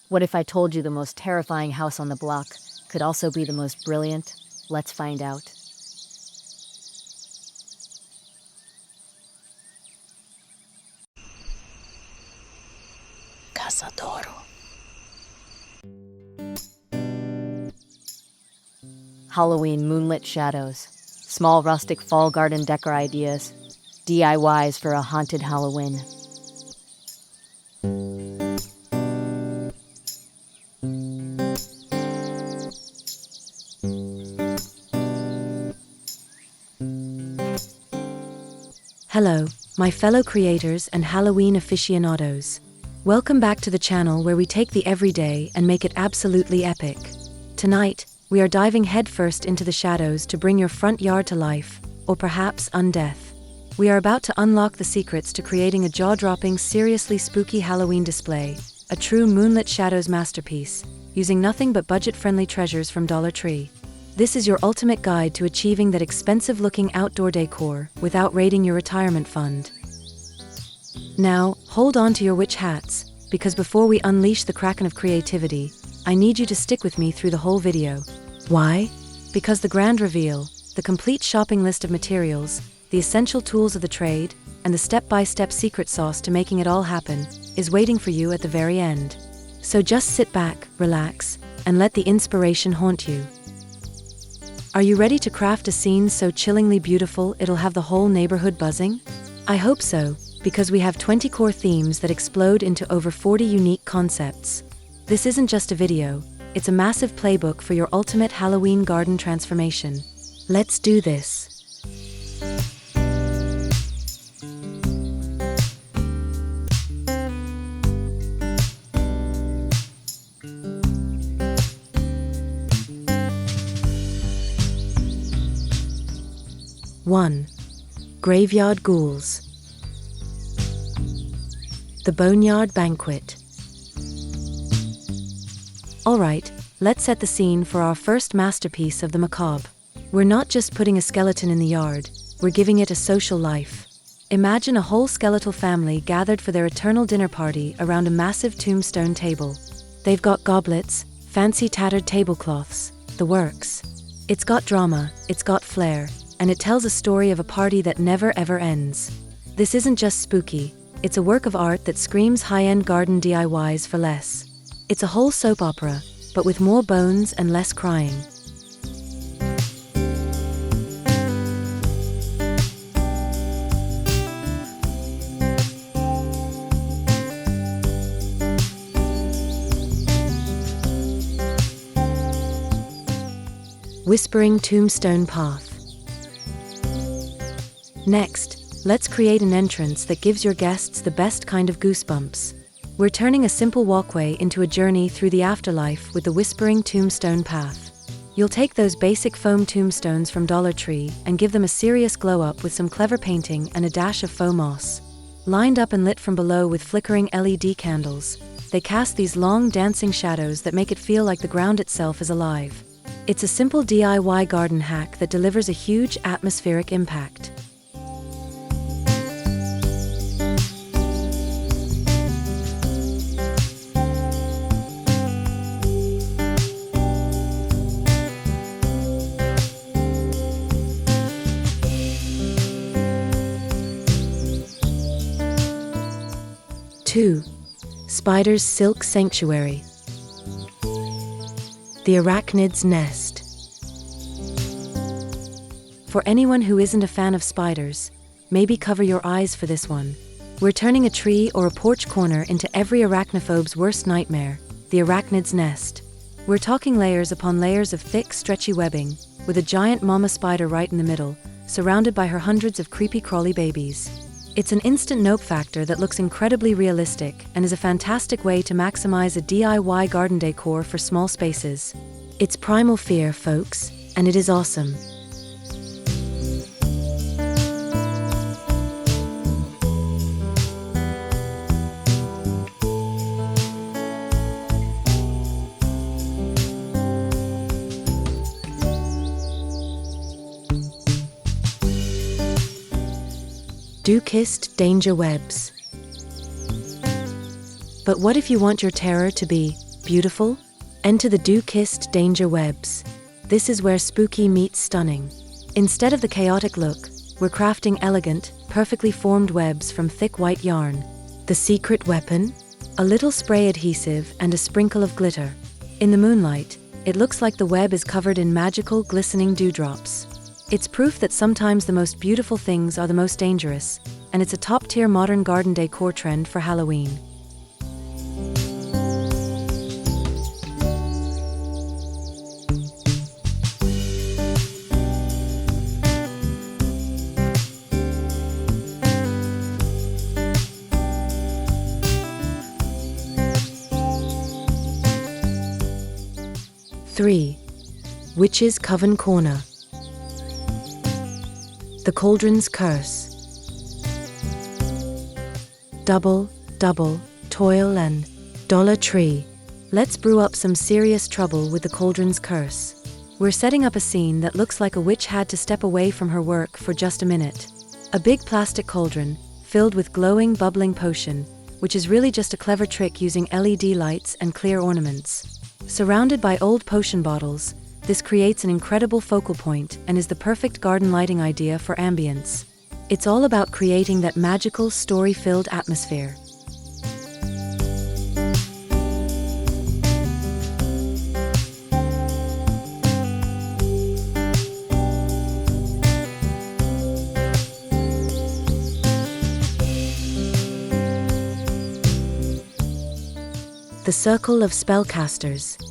What if I told you the most terrifying house on the block could also be the most brilliant? Let's find out. Halloween moonlit shadows, small rustic fall garden decor ideas, DIYs for a haunted Halloween. Hello, my fellow creators and Halloween aficionados. Welcome back to the channel where we take the everyday and make it absolutely epic. Tonight, we are diving headfirst into the shadows to bring your front yard to life, or perhaps undeath. We are about to unlock the secrets to creating a jaw-dropping, seriously spooky Halloween display, a true Moonlit Shadows masterpiece, using nothing but budget-friendly treasures from Dollar Tree. This is your ultimate guide to achieving that expensive-looking outdoor decor without raiding your retirement fund. Now, hold on to your witch hats, because before we unleash the kraken of creativity, I need you to stick with me through the whole video. Why? Because the grand reveal, the complete shopping list of materials, the essential tools of the trade, and the step-by-step secret sauce to making it all happen, is waiting for you at the very end. So just sit back, relax, and let the inspiration haunt you. Are you ready to craft a scene so chillingly beautiful it'll have the whole neighborhood buzzing? I hope so, because we have 20 core themes that explode into over 40 unique concepts. This isn't just a video, it's a massive playbook for your ultimate Halloween garden transformation. Let's do this. One, Graveyard Ghouls. The Boneyard Banquet. Alright, let's set the scene for our first masterpiece of the macabre. We're not just putting a skeleton in the yard, we're giving it a social life. Imagine a whole skeletal family gathered for their eternal dinner party around a massive tombstone table. They've got goblets, fancy tattered tablecloths, the works. It's got drama, it's got flair, and it tells a story of a party that never ever ends. This isn't just spooky, it's a work of art that screams high-end garden DIYs for less. It's a whole soap opera, but with more bones and less crying. Whispering Tombstone Path. Next, let's create an entrance that gives your guests the best kind of goosebumps. We're turning a simple walkway into a journey through the afterlife with the Whispering Tombstone Path. You'll take those basic foam tombstones from Dollar Tree and give them a serious glow-up with some clever painting and a dash of faux moss. Lined up and lit from below with flickering LED candles, they cast these long dancing shadows that make it feel like the ground itself is alive. It's a simple DIY garden hack that delivers a huge atmospheric impact. Two, Spider's Silk Sanctuary. The Arachnid's Nest. For anyone who isn't a fan of spiders, maybe cover your eyes for this one. We're turning a tree or a porch corner into every arachnophobe's worst nightmare, the arachnid's nest. We're talking layers upon layers of thick, stretchy webbing, with a giant mama spider right in the middle, surrounded by her hundreds of creepy crawly babies. It's an instant nope factor that looks incredibly realistic and is a fantastic way to maximize a DIY garden decor for small spaces. It's primal fear, folks, and it is awesome. Dew-kissed danger webs. But what if you want your terror to be Beautiful? Enter the dew-kissed danger webs. This is where spooky meets stunning. Instead of the chaotic look, we're crafting elegant, perfectly formed webs from thick white yarn. The secret weapon? A little spray adhesive and a sprinkle of glitter. In the moonlight, it looks like the web is covered in magical, glistening dewdrops. It's proof that sometimes the most beautiful things are the most dangerous, and it's a top-tier modern garden decor trend for Halloween. Three. Witch's Coven Corner. The Cauldron's Curse. Double, toil and Dollar Tree. Let's brew up some serious trouble with the Cauldron's Curse. We're setting up a scene that looks like a witch had to step away from her work for just a minute. A big plastic cauldron, filled with glowing, bubbling potion, which is really just a clever trick using LED lights and clear ornaments. Surrounded by old potion bottles, this creates an incredible focal point and is the perfect garden lighting idea for ambience. It's all about creating that magical, story-filled atmosphere. The Circle of Spellcasters.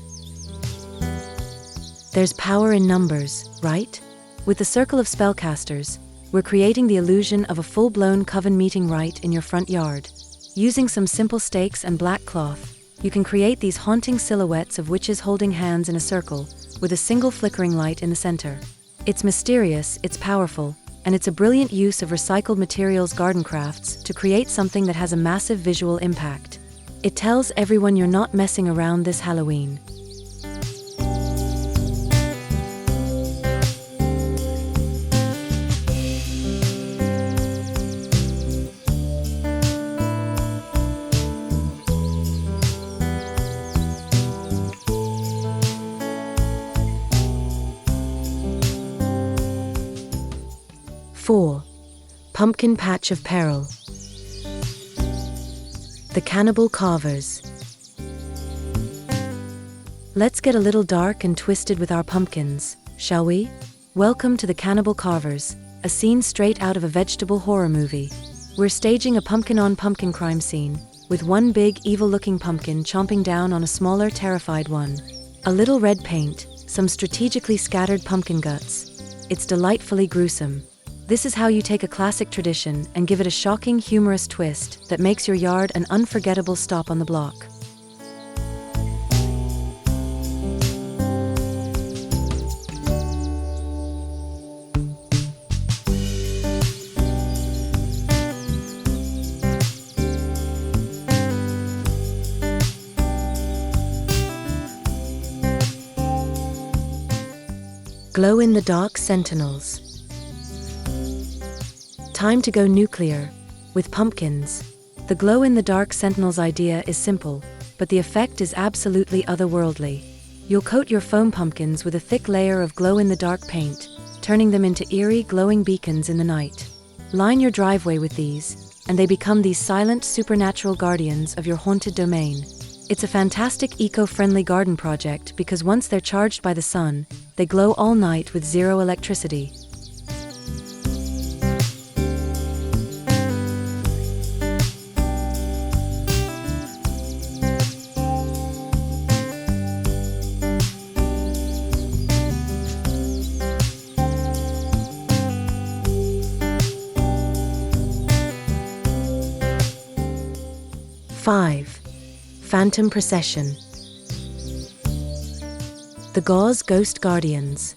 There's power in numbers, right? With the Circle of Spellcasters, we're creating the illusion of a full-blown coven meeting right in your front yard. Using some simple stakes and black cloth, you can create these haunting silhouettes of witches holding hands in a circle, with a single flickering light in the center. It's mysterious, it's powerful, and it's a brilliant use of recycled materials garden crafts to create something that has a massive visual impact. It tells everyone you're not messing around this Halloween. Four. Pumpkin Patch of Peril. The Cannibal Carvers. Let's get a little dark and twisted with our pumpkins, shall we? Welcome to the Cannibal Carvers, a scene straight out of a vegetable horror movie. We're staging a pumpkin-on-pumpkin crime scene, with one big, evil-looking pumpkin chomping down on a smaller, terrified one. A little red paint, some strategically scattered pumpkin guts. It's delightfully gruesome. This is how you take a classic tradition and give it a shocking, humorous twist that makes your yard an unforgettable stop on the block. Glow-in-the-dark sentinels. Time to go nuclear. With pumpkins. The glow-in-the-dark sentinels idea is simple, but the effect is absolutely otherworldly. You'll coat your foam pumpkins with a thick layer of glow-in-the-dark paint, turning them into eerie, glowing beacons in the night. Line your driveway with these, and they become these silent, supernatural guardians of your haunted domain. It's a fantastic eco-friendly garden project because once they're charged by the sun, they glow all night with zero electricity. Five. Phantom Procession. The Gauze Ghost Guardians.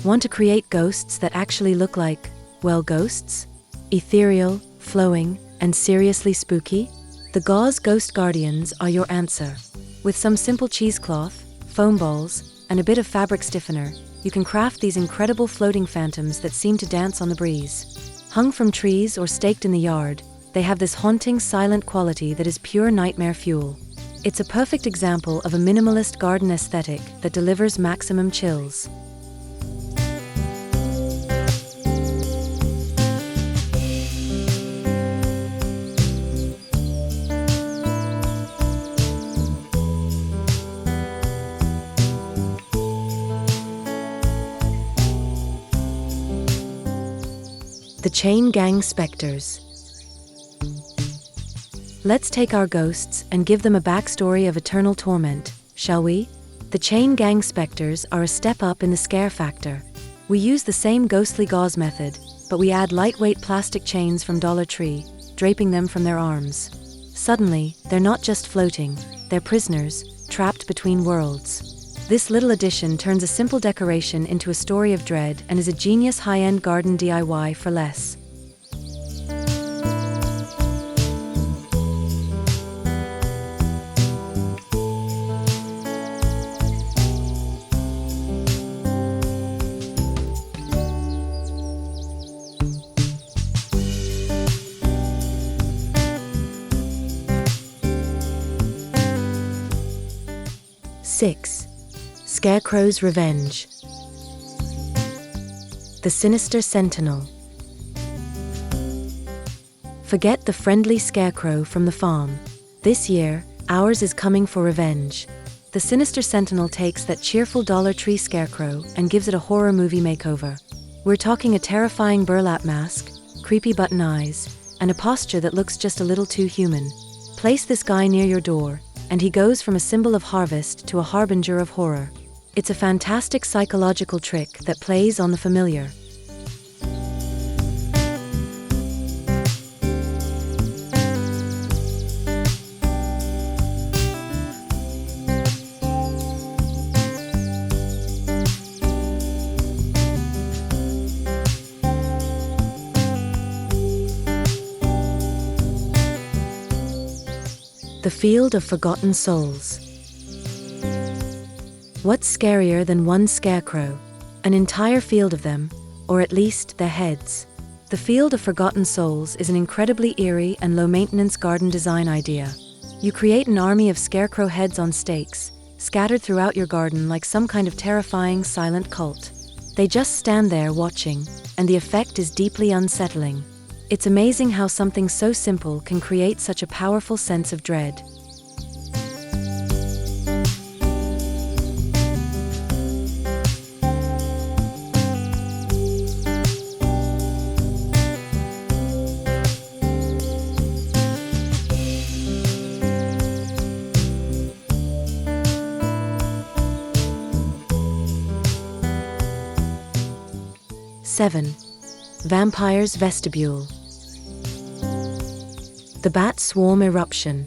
Want to create ghosts that actually look like, well, ghosts? Ethereal, flowing, and seriously spooky? The Gauze Ghost Guardians are your answer. With some simple cheesecloth, foam balls, and a bit of fabric stiffener, you can craft these incredible floating phantoms that seem to dance on the breeze. Hung from trees or staked in the yard, they have this haunting, silent quality that is pure nightmare fuel. It's a perfect example of a minimalist garden aesthetic that delivers maximum chills. The Chain Gang Specters. Let's take our ghosts and give them a backstory of eternal torment, shall we? The Chain Gang Specters are a step up in the scare factor. We use the same ghostly gauze method, but we add lightweight plastic chains from Dollar Tree, draping them from their arms. Suddenly, they're not just floating, they're prisoners, trapped between worlds. This little addition turns a simple decoration into a story of dread and is a genius high-end garden DIY for less. Six. SCARECROW'S REVENGE. The Sinister Sentinel. Forget the friendly scarecrow from the farm. This year, ours is coming for revenge. The Sinister Sentinel takes that cheerful Dollar Tree scarecrow and gives it a horror movie makeover. We're talking a terrifying burlap mask, creepy button eyes, and a posture that looks just a little too human. Place this guy near your door, and he goes from a symbol of harvest to a harbinger of horror. It's a fantastic psychological trick that plays on the familiar. The Field of Forgotten Souls. What's scarier than one scarecrow? An entire field of them, or at least their heads. The Field of Forgotten Souls is an incredibly eerie and low-maintenance garden design idea. You create an army of scarecrow heads on stakes, scattered throughout your garden like some kind of terrifying silent cult. They just stand there watching, and the effect is deeply unsettling. It's amazing how something so simple can create such a powerful sense of dread. Seven. Vampire's Vestibule. The Bat Swarm Eruption.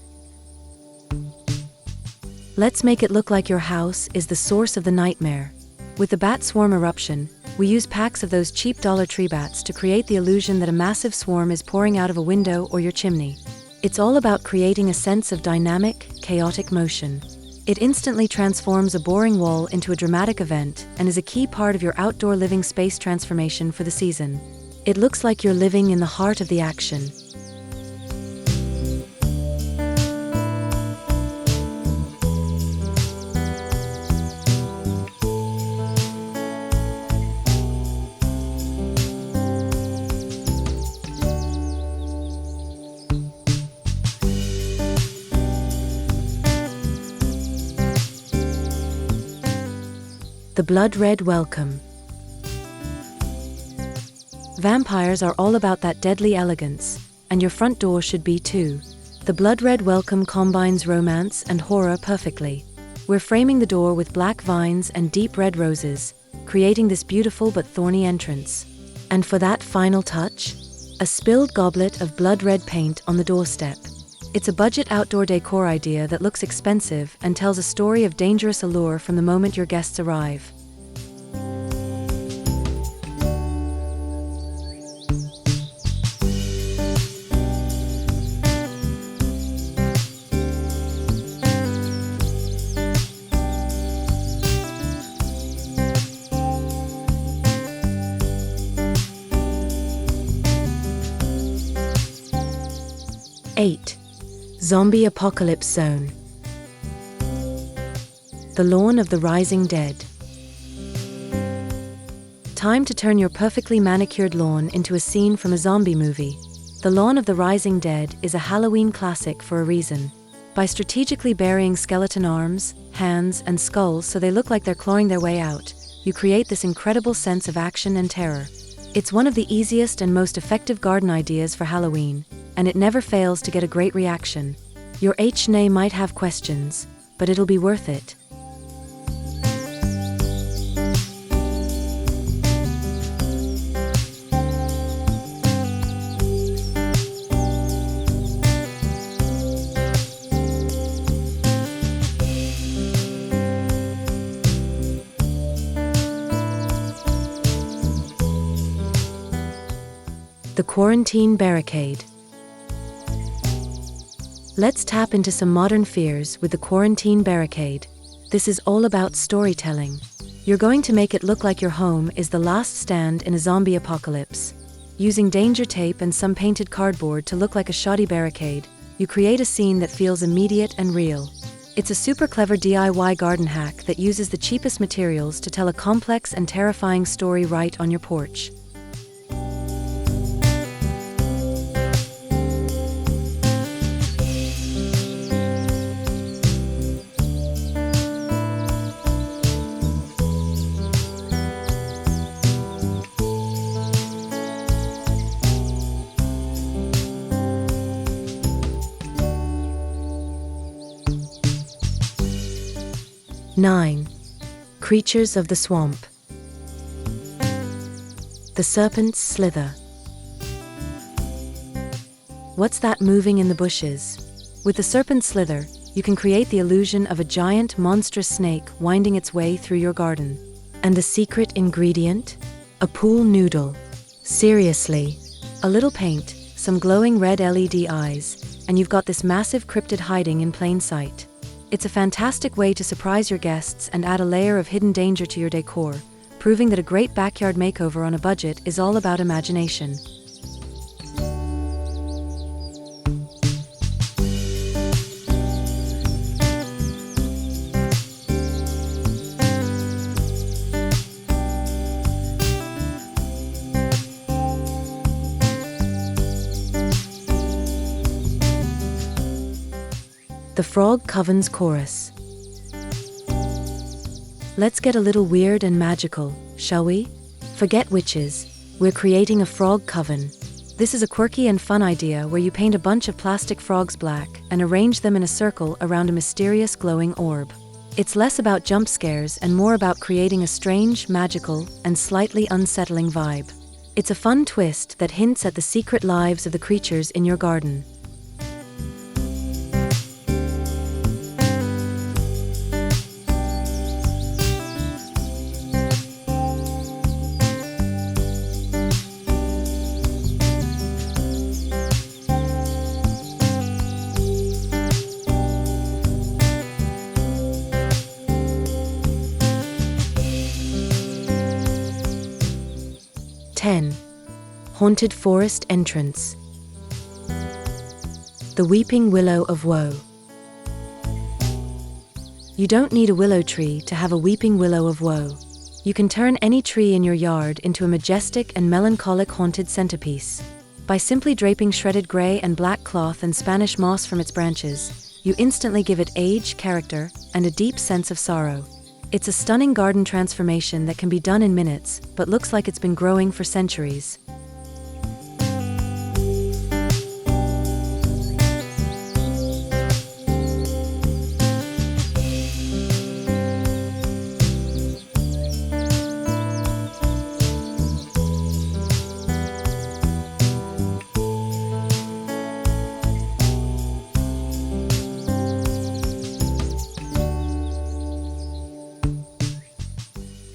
Let's make it look like your house is the source of the nightmare. With the Bat Swarm Eruption, we use packs of those cheap Dollar Tree bats to create the illusion that a massive swarm is pouring out of a window or your chimney. It's all about creating a sense of dynamic, chaotic motion. It instantly transforms a boring wall into a dramatic event and is a key part of your outdoor living space transformation for the season. It looks like you're living in the heart of the action. The Blood Red Welcome. Vampires are all about that deadly elegance, and your front door should be too. The Blood Red Welcome combines romance and horror perfectly. We're framing the door with black vines and deep red roses, creating this beautiful but thorny entrance. And for that final touch, a spilled goblet of blood red paint on the doorstep. It's a budget outdoor decor idea that looks expensive and tells a story of dangerous allure from the moment your guests arrive. Eight. Zombie Apocalypse Zone. The Lawn of the Rising Dead. Time to turn your perfectly manicured lawn into a scene from a zombie movie. The Lawn of the Rising Dead is a Halloween classic for a reason. By strategically burying skeleton arms, hands, and skulls so they look like they're clawing their way out, you create this incredible sense of action and terror. It's one of the easiest and most effective garden ideas for Halloween, and it never fails to get a great reaction. Your HNA might have questions, but it'll be worth it. The Quarantine Barricade. Let's tap into some modern fears with the Quarantine Barricade. This is all about storytelling. You're going to make it look like your home is the last stand in a zombie apocalypse. Using danger tape and some painted cardboard to look like a shoddy barricade, you create a scene that feels immediate and real. It's a super clever DIY garden hack that uses the cheapest materials to tell a complex and terrifying story right on your porch. Nine. Creatures of the Swamp. The Serpent's Slither. What's that moving in the bushes? With the Serpent's Slither, you can create the illusion of a giant, monstrous snake winding its way through your garden. And the secret ingredient? A pool noodle. Seriously. A little paint, some glowing red LED eyes, and you've got this massive cryptid hiding in plain sight. It's a fantastic way to surprise your guests and add a layer of hidden danger to your decor, proving that a great backyard makeover on a budget is all about imagination. The Frog Coven's Chorus. Let's get a little weird and magical, shall we? Forget witches, we're creating a frog coven. This is a quirky and fun idea where you paint a bunch of plastic frogs black and arrange them in a circle around a mysterious glowing orb. It's less about jump scares and more about creating a strange, magical, and slightly unsettling vibe. It's a fun twist that hints at the secret lives of the creatures in your garden. Haunted Forest Entrance. The Weeping Willow of Woe. You don't need a willow tree to have a weeping willow of woe. You can turn any tree in your yard into a majestic and melancholic haunted centerpiece. By simply draping shredded gray and black cloth and Spanish moss from its branches, you instantly give it age, character, and a deep sense of sorrow. It's a stunning garden transformation that can be done in minutes, but looks like it's been growing for centuries.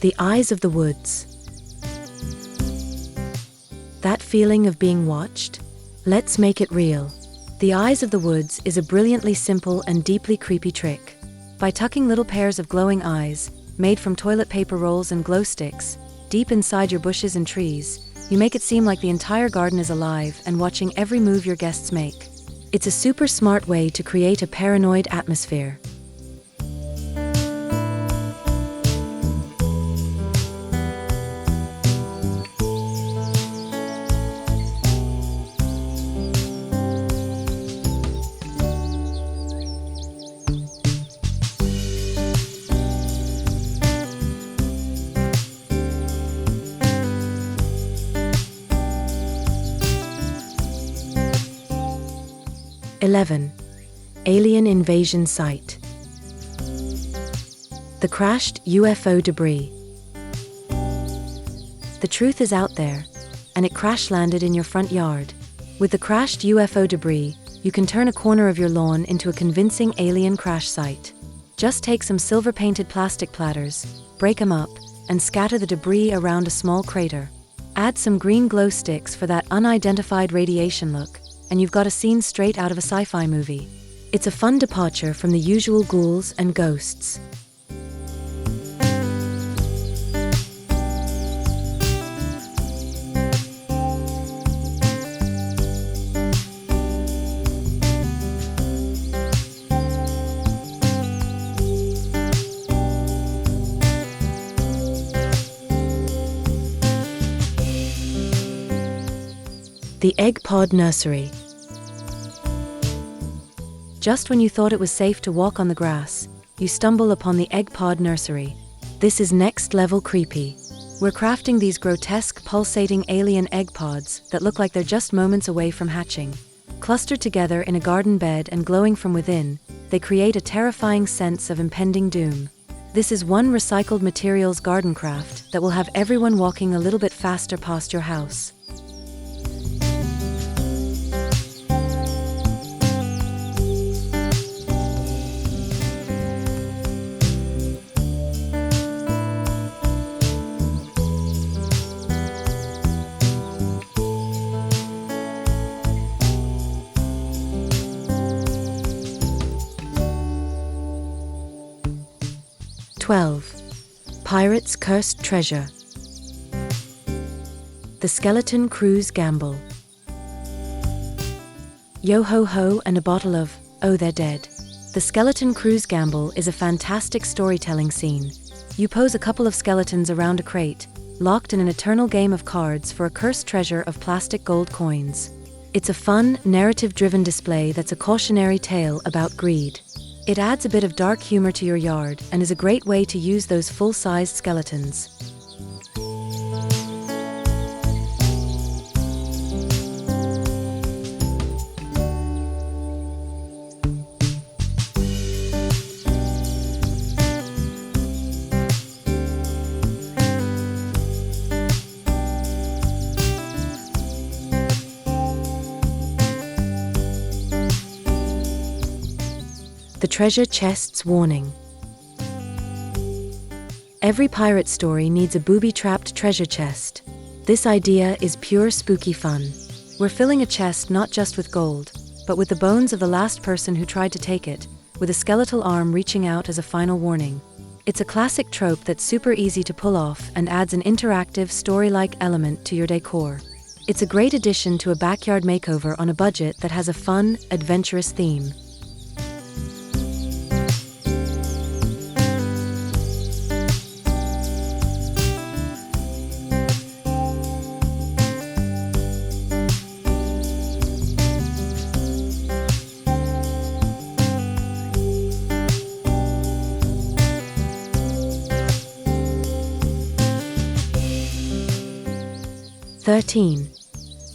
The Eyes of the Woods. That feeling of being watched? Let's make it real. The Eyes of the Woods is a brilliantly simple and deeply creepy trick. By tucking little pairs of glowing eyes, made from toilet paper rolls and glow sticks, deep inside your bushes and trees, you make it seem like the entire garden is alive and watching every move your guests make. It's a super smart way to create a paranoid atmosphere. 11. Alien invasion site. The crashed UFO debris. The truth is out there, and it crash-landed in your front yard. With the crashed UFO debris, you can turn a corner of your lawn into a convincing alien crash site. Just take some silver-painted plastic platters, break them up, and scatter the debris around a small crater. Add some green glow sticks for that unidentified radiation look, and you've got a scene straight out of a sci-fi movie. It's a fun departure from the usual ghouls and ghosts. The Egg Pod Nursery. Just when you thought it was safe to walk on the grass, you stumble upon the Egg Pod Nursery. This is next level creepy. We're crafting these grotesque, pulsating alien egg pods that look like they're just moments away from hatching. Clustered together in a garden bed and glowing from within, they create a terrifying sense of impending doom. This is one recycled materials garden craft that will have everyone walking a little bit faster past your house. Pirate's Cursed Treasure. The Skeleton Crew's Gamble. Yo ho ho and a bottle of, oh they're dead. The Skeleton Crew's Gamble is a fantastic storytelling scene. You pose a couple of skeletons around a crate, locked in an eternal game of cards for a cursed treasure of plastic gold coins. It's a fun, narrative-driven display that's a cautionary tale about greed. It adds a bit of dark humor to your yard and is a great way to use those full-sized skeletons. The Treasure Chest's Warning. Every pirate story needs a booby-trapped treasure chest. This idea is pure spooky fun. We're filling a chest not just with gold, but with the bones of the last person who tried to take it, with a skeletal arm reaching out as a final warning. It's a classic trope that's super easy to pull off and adds an interactive, story-like element to your decor. It's a great addition to a backyard makeover on a budget that has a fun, adventurous theme.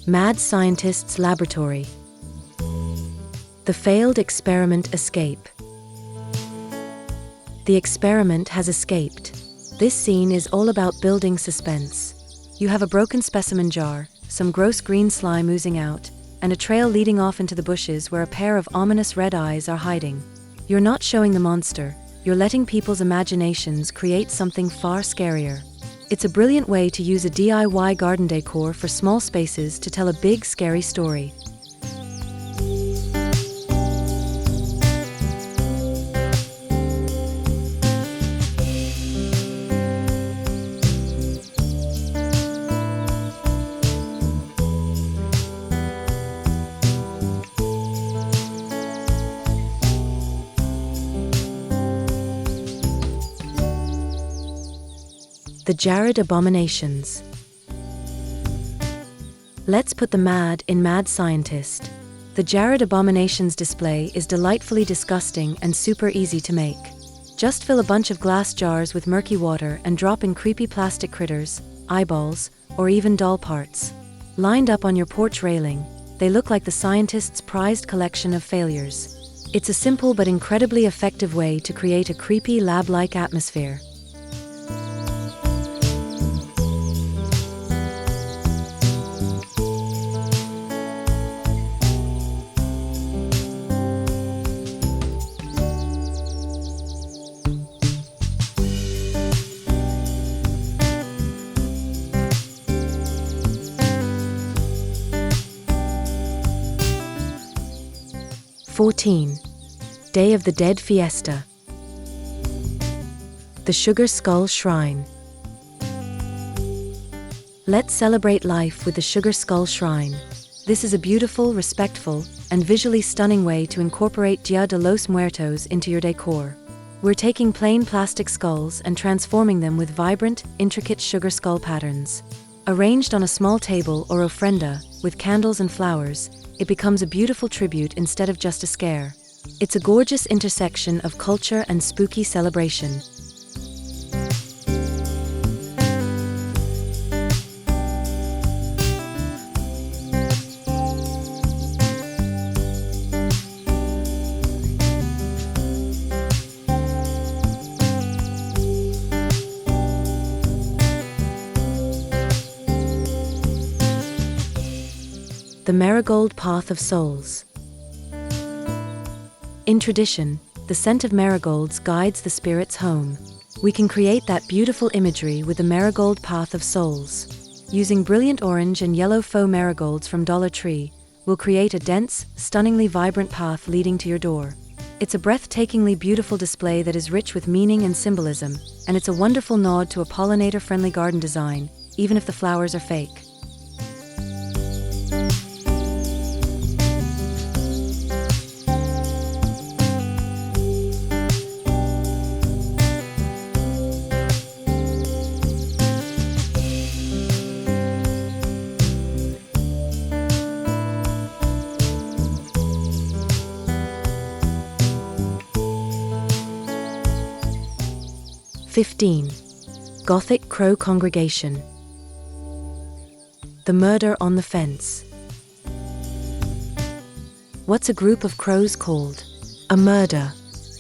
Mad Scientist's Laboratory. The Failed Experiment Escape. The experiment has escaped. This scene is all about building suspense. You have a broken specimen jar, some gross green slime oozing out, and a trail leading off into the bushes where a pair of ominous red eyes are hiding. You're not showing the monster, you're letting people's imaginations create something far scarier. It's a brilliant way to use a DIY garden decor for small spaces to tell a big, scary story. The Jared Abominations. Let's put the mad in Mad Scientist. The Jared Abominations display is delightfully disgusting and super easy to make. Just fill a bunch of glass jars with murky water and drop in creepy plastic critters, eyeballs, or even doll parts. Lined up on your porch railing, they look like the scientist's prized collection of failures. It's a simple but incredibly effective way to create a creepy lab-like atmosphere. Day of the Dead Fiesta. The Sugar Skull Shrine. Let's celebrate life with the Sugar Skull Shrine. This is a beautiful, respectful, and visually stunning way to incorporate Dia de los Muertos into your decor. We're taking plain plastic skulls and transforming them with vibrant, intricate sugar skull patterns. Arranged on a small table or ofrenda, with candles and flowers, it becomes a beautiful tribute instead of just a scare. It's a gorgeous intersection of culture and spooky celebration. The Marigold Path of Souls. In tradition, the scent of marigolds guides the spirits home. We can create that beautiful imagery with the Marigold Path of Souls. Using brilliant orange and yellow faux marigolds from Dollar Tree, we'll create a dense, stunningly vibrant path leading to your door. It's a breathtakingly beautiful display that is rich with meaning and symbolism, and it's a wonderful nod to a pollinator-friendly garden design, even if the flowers are fake. Gothic Crow Congregation. The Murder on the Fence. What's a group of crows called? A murder.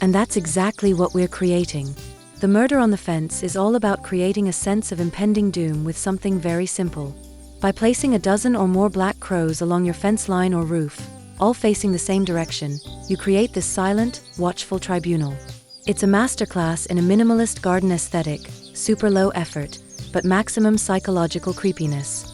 And that's exactly what we're creating. The Murder on the Fence is all about creating a sense of impending doom with something very simple. By placing a dozen or more black crows along your fence line or roof, all facing the same direction, you create this silent, watchful tribunal. It's a masterclass in a minimalist garden aesthetic, super low effort, but maximum psychological creepiness.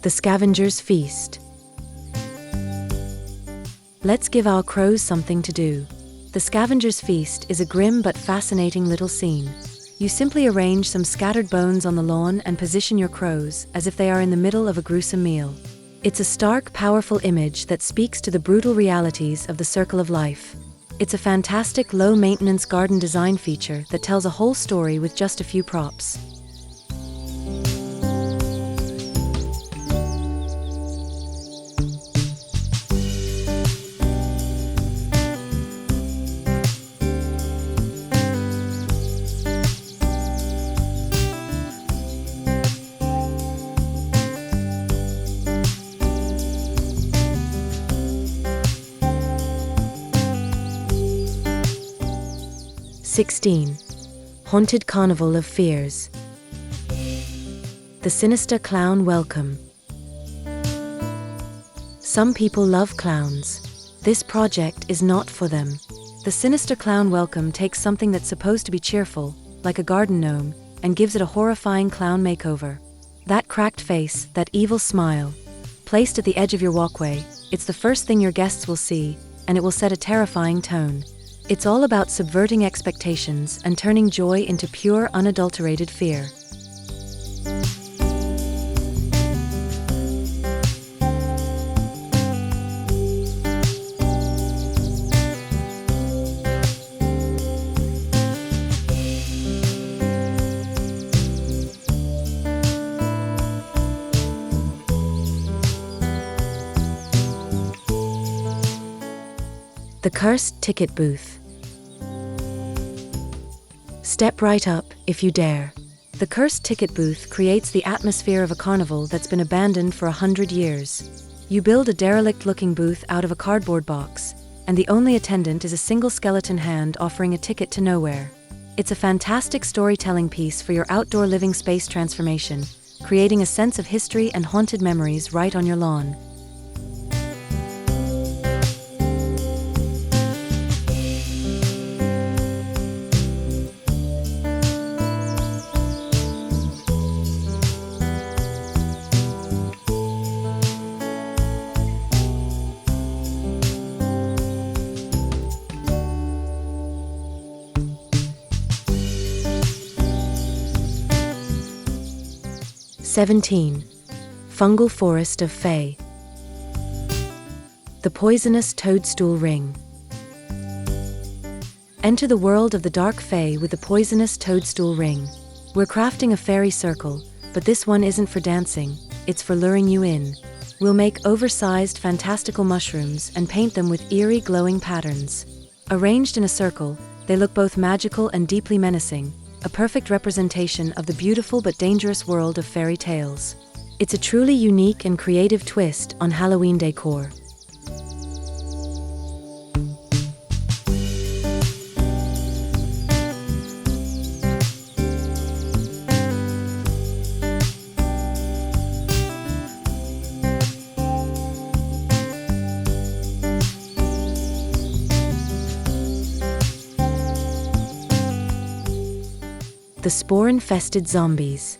The Scavenger's Feast. Let's give our crows something to do. The Scavenger's Feast is a grim but fascinating little scene. You simply arrange some scattered bones on the lawn and position your crows as if they are in the middle of a gruesome meal. It's a stark, powerful image that speaks to the brutal realities of the circle of life. It's a fantastic, low-maintenance garden design feature that tells a whole story with just a few props. Haunted Carnival of Fears. The Sinister Clown Welcome. Some people love clowns. This project is not for them. The Sinister Clown Welcome takes something that's supposed to be cheerful, like a garden gnome, and gives it a horrifying clown makeover. That cracked face, that evil smile. Placed at the edge of your walkway, it's the first thing your guests will see, and it will set a terrifying tone. It's all about subverting expectations and turning joy into pure, unadulterated fear. The Cursed Ticket Booth. Step right up, if you dare. The Cursed Ticket Booth creates the atmosphere of a carnival that's been abandoned for 100 years. You build a derelict-looking booth out of a cardboard box, and the only attendant is a single skeleton hand offering a ticket to nowhere. It's a fantastic storytelling piece for your outdoor living space transformation, creating a sense of history and haunted memories right on your lawn. (17) Fungal Forest of FAE. The Poisonous Toadstool Ring. Enter the world of the Dark Fae with the Poisonous Toadstool Ring. We're crafting a fairy circle, but this one isn't for dancing, it's for luring you in. We'll make oversized fantastical mushrooms and paint them with eerie glowing patterns. Arranged in a circle, they look both magical and deeply menacing, a perfect representation of the beautiful but dangerous world of fairy tales. It's a truly unique and creative twist on Halloween decor. The spore-infested zombies.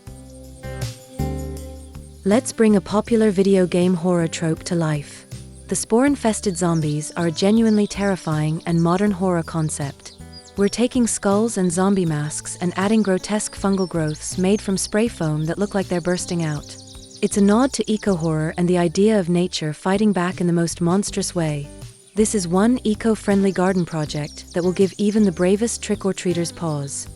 Let's bring a popular video game horror trope to life. The spore-infested zombies are a genuinely terrifying and modern horror concept. We're taking skulls and zombie masks and adding grotesque fungal growths made from spray foam that look like they're bursting out. It's a nod to eco-horror and the idea of nature fighting back in the most monstrous way. This is one eco-friendly garden project that will give even the bravest trick-or-treaters pause.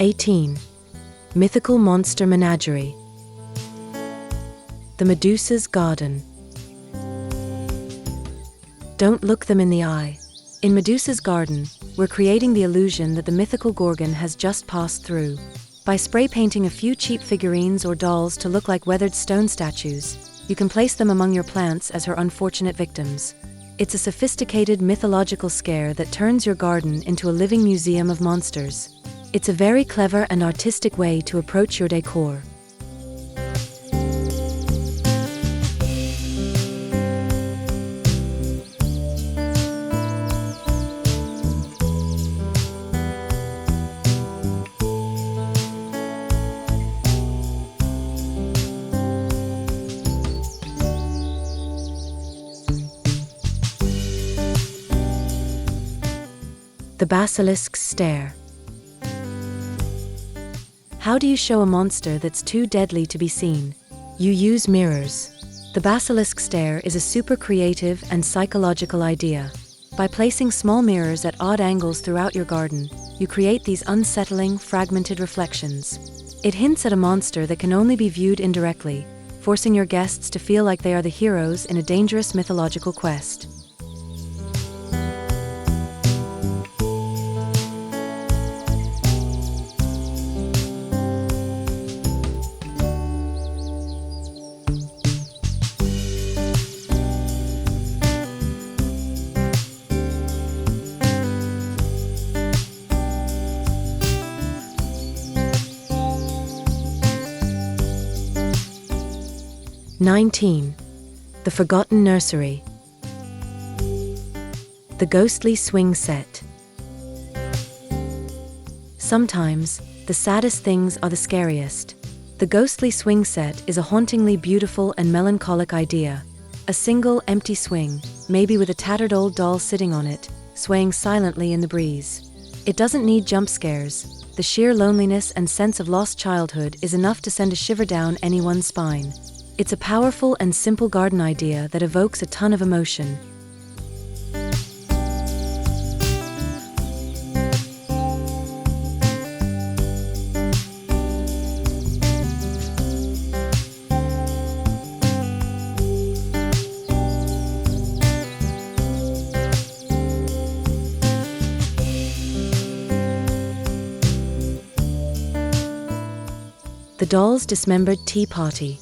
(18) Mythical Monster Menagerie. The Medusa's Garden. Don't look them in the eye. In Medusa's Garden, we're creating the illusion that the mythical Gorgon has just passed through. By spray painting a few cheap figurines or dolls to look like weathered stone statues, you can place them among your plants as her unfortunate victims. It's a sophisticated mythological scare that turns your garden into a living museum of monsters. It's a very clever and artistic way to approach your decor. The Basilisk's Stare. How do you show a monster that's too deadly to be seen? You use mirrors. The basilisk stare is a super creative and psychological idea. By placing small mirrors at odd angles throughout your garden, you create these unsettling, fragmented reflections. It hints at a monster that can only be viewed indirectly, forcing your guests to feel like they are the heroes in a dangerous mythological quest. (19) The Forgotten Nursery. The Ghostly Swing Set. Sometimes, the saddest things are the scariest. The Ghostly Swing Set is a hauntingly beautiful and melancholic idea. A single, empty swing, maybe with a tattered old doll sitting on it, swaying silently in the breeze. It doesn't need jump scares. The sheer loneliness and sense of lost childhood is enough to send a shiver down anyone's spine. It's a powerful and simple garden idea that evokes a ton of emotion. The Doll's Dismembered Tea Party.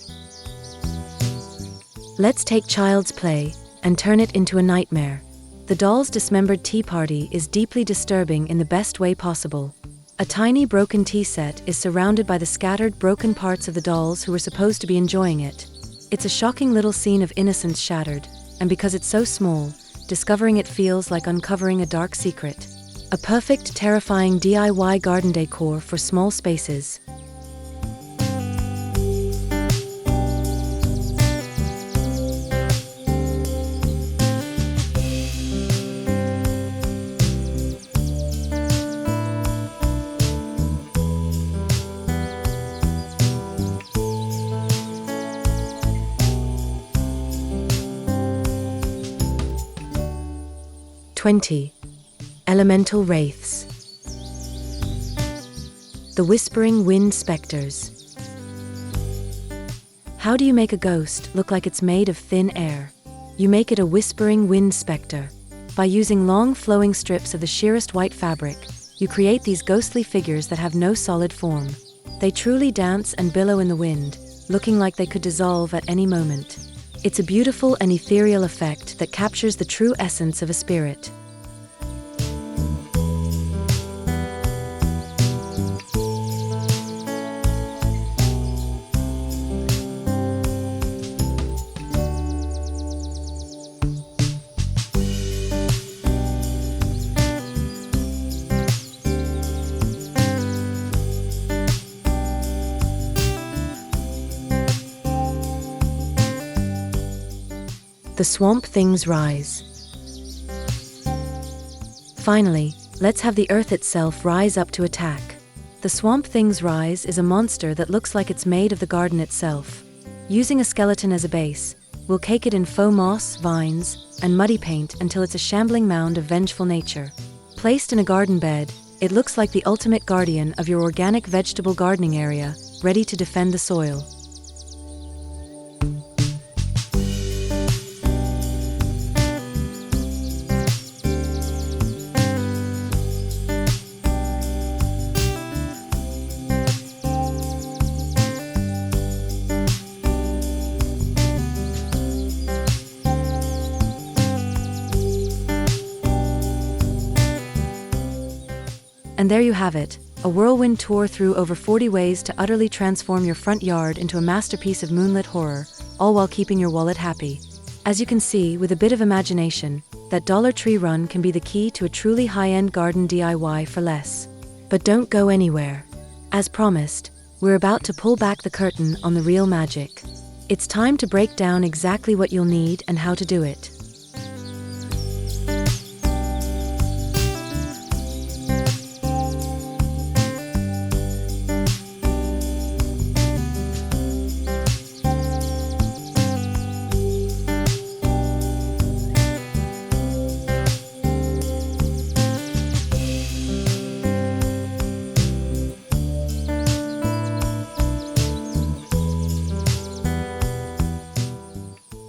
Let's take child's play and turn it into a nightmare. The Doll's Dismembered Tea Party is deeply disturbing in the best way possible. A tiny broken tea set is surrounded by the scattered broken parts of the dolls who were supposed to be enjoying it. It's a shocking little scene of innocence shattered, and because it's so small, discovering it feels like uncovering a dark secret. A perfect, terrifying DIY garden decor for small spaces. Elemental Wraiths. The Whispering Wind Specters. How do you make a ghost look like it's made of thin air? You make it a whispering wind specter. By using long flowing strips of the sheerest white fabric, you create these ghostly figures that have no solid form. They truly dance and billow in the wind, looking like they could dissolve at any moment. It's a beautiful and ethereal effect that captures the true essence of a spirit. The Swamp Things rise. Finally, let's have the earth itself rise up to attack. The Swamp Things rise is a monster that looks like it's made of the garden itself. Using a skeleton as a base, we'll cake it in faux moss, vines, and muddy paint until it's a shambling mound of vengeful nature. Placed in a garden bed, it looks like the ultimate guardian of your organic vegetable gardening area, ready to defend the soil. And there you have it, a whirlwind tour through over 40 ways to utterly transform your front yard into a masterpiece of moonlit horror, all while keeping your wallet happy. As you can see, with a bit of imagination, that Dollar Tree run can be the key to a truly high-end garden DIY for less. But don't go anywhere. As promised, we're about to pull back the curtain on the real magic. It's time to break down exactly what you'll need and how to do it.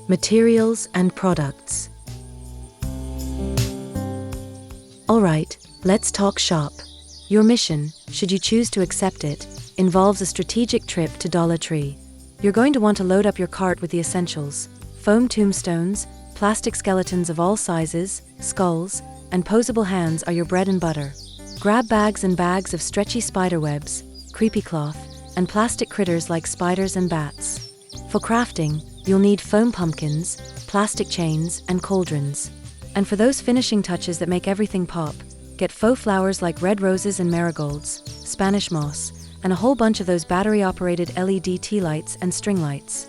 Materials and products. Alright, let's talk shop. Your mission, should you choose to accept it, involves a strategic trip to Dollar Tree. You're going to want to load up your cart with the essentials: foam tombstones, plastic skeletons of all sizes, skulls, and posable hands are your bread and butter. Grab bags and bags of stretchy spider webs, creepy cloth, and plastic critters like spiders and bats. For crafting, you'll need foam pumpkins, plastic chains, and cauldrons. And for those finishing touches that make everything pop, get faux flowers like red roses and marigolds, Spanish moss, and a whole bunch of those battery-operated LED tea lights and string lights.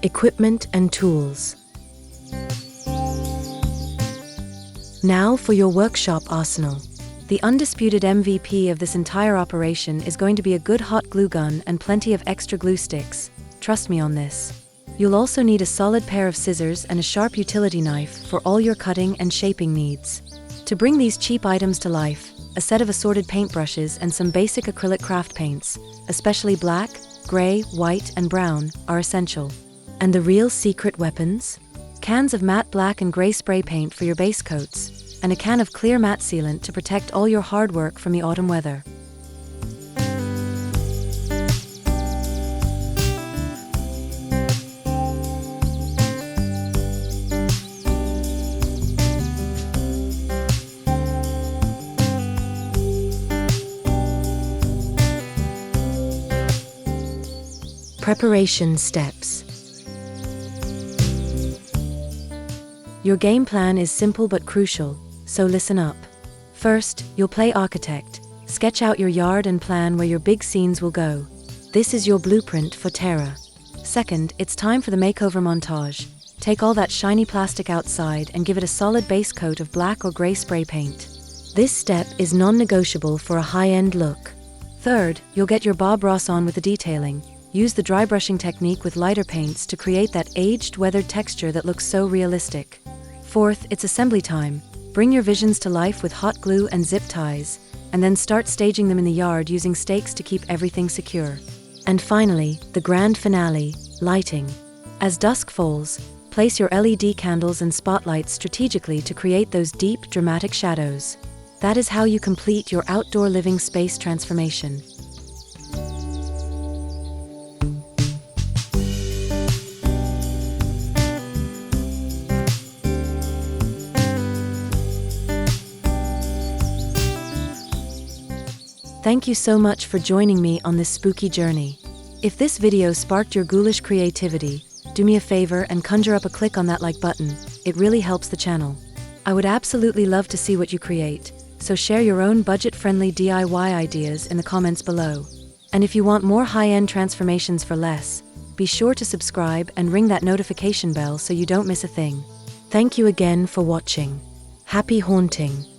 Equipment and tools. Now for your workshop arsenal. The undisputed MVP of this entire operation is going to be a good hot glue gun and plenty of extra glue sticks. Trust me on this. You'll also need a solid pair of scissors and a sharp utility knife for all your cutting and shaping needs. To bring these cheap items to life, a set of assorted paintbrushes and some basic acrylic craft paints, especially black, gray, white, and brown, are essential. And the real secret weapons? Cans of matte black and gray spray paint for your base coats, and a can of clear matte sealant to protect all your hard work from the autumn weather. Preparation steps. Your game plan is simple but crucial, so listen up. First, you'll play architect. Sketch out your yard and plan where your big scenes will go. This is your blueprint for terror. Second, it's time for the makeover montage. Take all that shiny plastic outside and give it a solid base coat of black or gray spray paint. This step is non-negotiable for a high-end look. Third, you'll get your Bob Ross on with the detailing. Use the dry brushing technique with lighter paints to create that aged, weathered texture that looks so realistic. Fourth, it's assembly time. Bring your visions to life with hot glue and zip ties, and then start staging them in the yard using stakes to keep everything secure. And finally, the grand finale, lighting. As dusk falls, place your LED candles and spotlights strategically to create those deep, dramatic shadows. That is how you complete your outdoor living space transformation. Thank you so much for joining me on this spooky journey. If this video sparked your ghoulish creativity, do me a favor and conjure up a click on that like button. It really helps the channel. I would absolutely love to see what you create, so share your own budget-friendly DIY ideas in the comments below. And if you want more high-end transformations for less, be sure to subscribe and ring that notification bell so you don't miss a thing. Thank you again for watching. Happy haunting!